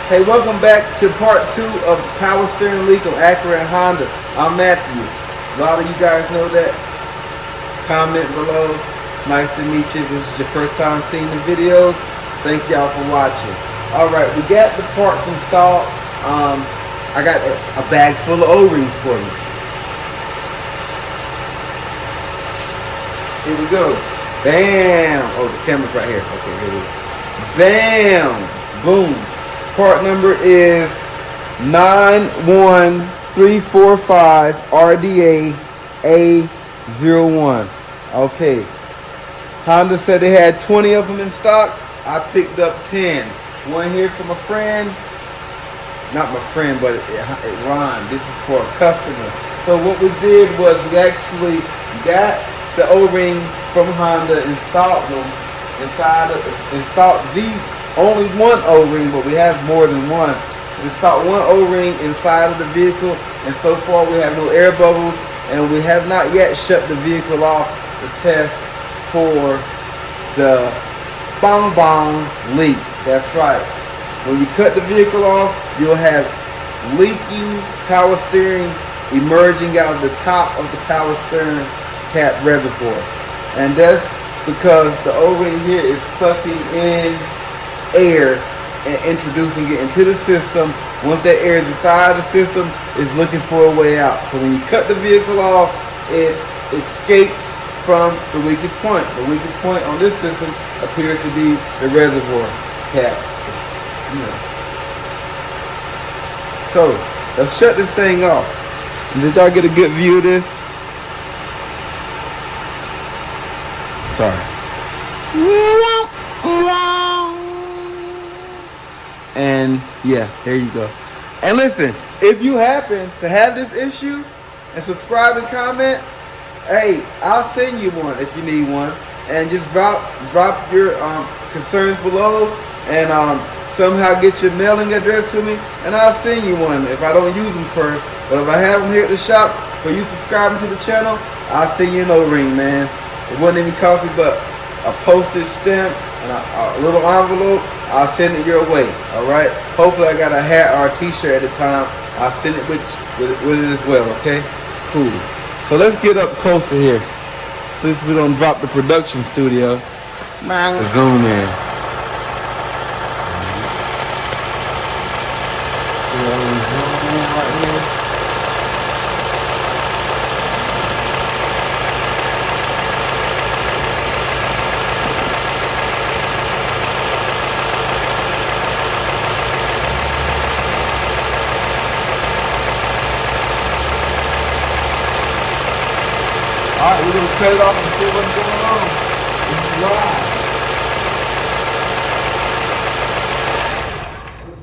Hey, welcome back to part 2 of the power steering leak of Acura and Honda. I'm Matthew. A lot of you guys know that. Comment below. Nice to meet you. This is your first time seeing the videos. Thank y'all for watching. Alright, we got the parts installed. I got a bag full of O-rings for you. Here we go. Bam! Oh, the camera's right here. Okay, here we go. Bam! Boom! Part number is 91345 RDA A01. Okay. Honda said they had 20 of them in stock. I picked up 10. One here from a friend. Not my friend, but it rhymed. This is for a customer. So what we did was we actually got the O-ring from Honda, installed them installed the only one O-ring, but we have more than one. We installed one O-ring inside of the vehicle, and so far we have no air bubbles, and we have not yet shut the vehicle off to test for the bong bong leak. That's right. When you cut the vehicle off, you'll have leaking power steering emerging out of the top of the power steering cap reservoir. And that's because the O-ring here is sucking in air and introducing it into the system. Once that air is inside the system, it's looking for a way out. So when you cut the vehicle off, it escapes from the weakest point. The weakest point on this system appears to be the reservoir cap. So let's shut this thing off. Did y'all get a good view of this? Sorry. And yeah, there you go. And listen, if you happen to have this issue and subscribe and comment, hey, I'll send you one if you need one. And just drop your concerns below, and somehow get your mailing address to me, and I'll send you one if I don't use them first. But if I have them here at the shop for you subscribing to the channel, I'll send you an O-ring, man. It wouldn't even cost me but a postage stamp and a little envelope. I'll send it your way. Alright? Hopefully I got a hat or a t-shirt at the time. I'll send it with it as well, okay? Cool. So let's get up closer here. Since we don't drop the production studio. Zoom in. Alright, we're going to cut it off and see what's going on. This is live.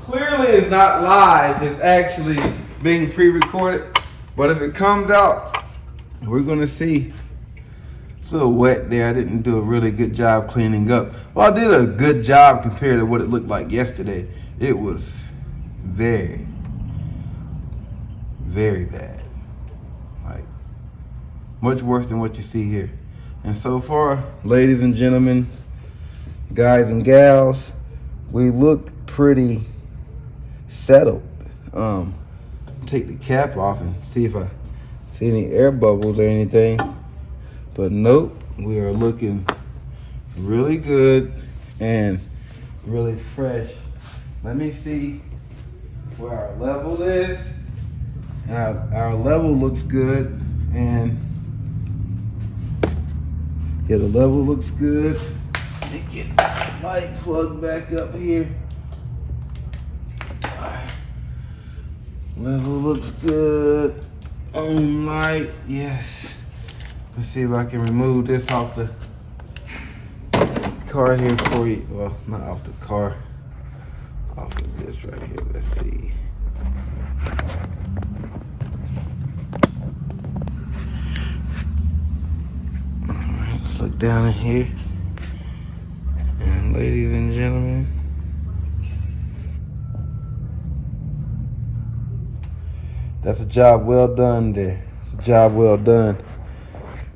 Clearly it's not live. It's actually being pre-recorded. But if it comes out, we're going to see. It's a little wet there. I didn't do a really good job cleaning up. Well, I did a good job compared to what it looked like yesterday. It was very, very bad. Much worse than what you see here. And so far, ladies and gentlemen, guys and gals, we look pretty settled. Take the cap off and see if I see any air bubbles or anything. But nope, we are looking really good and really fresh. Let me see where our level is. Our level looks good, and yeah, the level looks good. Let me get the light plug back up here. Level looks good. Light, yes. Let's see if I can remove this off the car here for you. Well, not off the car. Off of this right here. Let's see. Look down in here, and ladies and gentlemen, that's a job well done there. It's a job well done.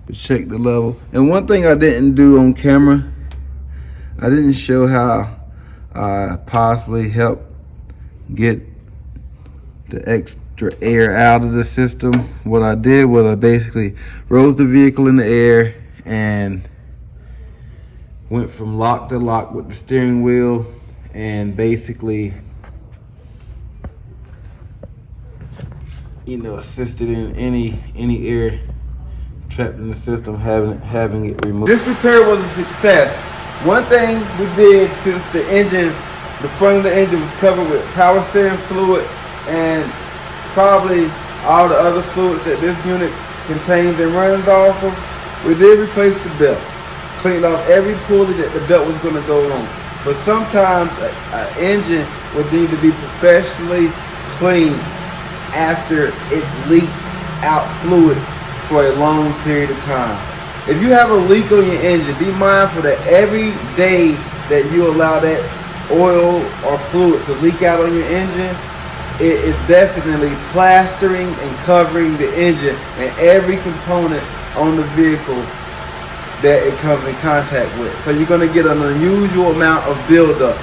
But check the level. And one thing I didn't do on camera, I didn't show how I possibly helped get the extra air out of the system. What I did was I basically rose the vehicle in the air and went from lock to lock with the steering wheel, and basically, assisted in any air trapped in the system, having it removed. This repair was a success. One thing we did, since the front of the engine was covered with power steering fluid and probably all the other fluids that this unit contains and runs off of, we did replace the belt. Cleaned off every pulley that the belt was going to go on. But sometimes an engine would need to be professionally cleaned after it leaks out fluids for a long period of time. If you have a leak on your engine, be mindful that every day that you allow that oil or fluid to leak out on your engine, it is definitely plastering and covering the engine and every component on the vehicle that it comes in contact with. So you're going to get an unusual amount of buildup.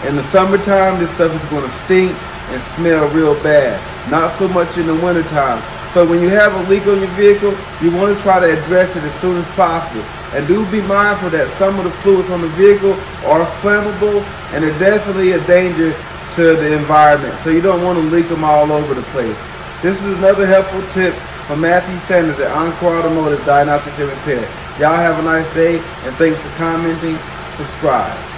In the summertime, this stuff is going to stink and smell real bad. Not so much in the wintertime. So when you have a leak on your vehicle, you want to try to address it as soon as possible. And do be mindful that some of the fluids on the vehicle are flammable and are definitely a danger to the environment. So you don't want to leak them all over the place. This is another helpful tip from Matthew Sanders at Acura Automotive Diagnostics and Repair. Y'all have a nice day, and thanks for commenting. Subscribe.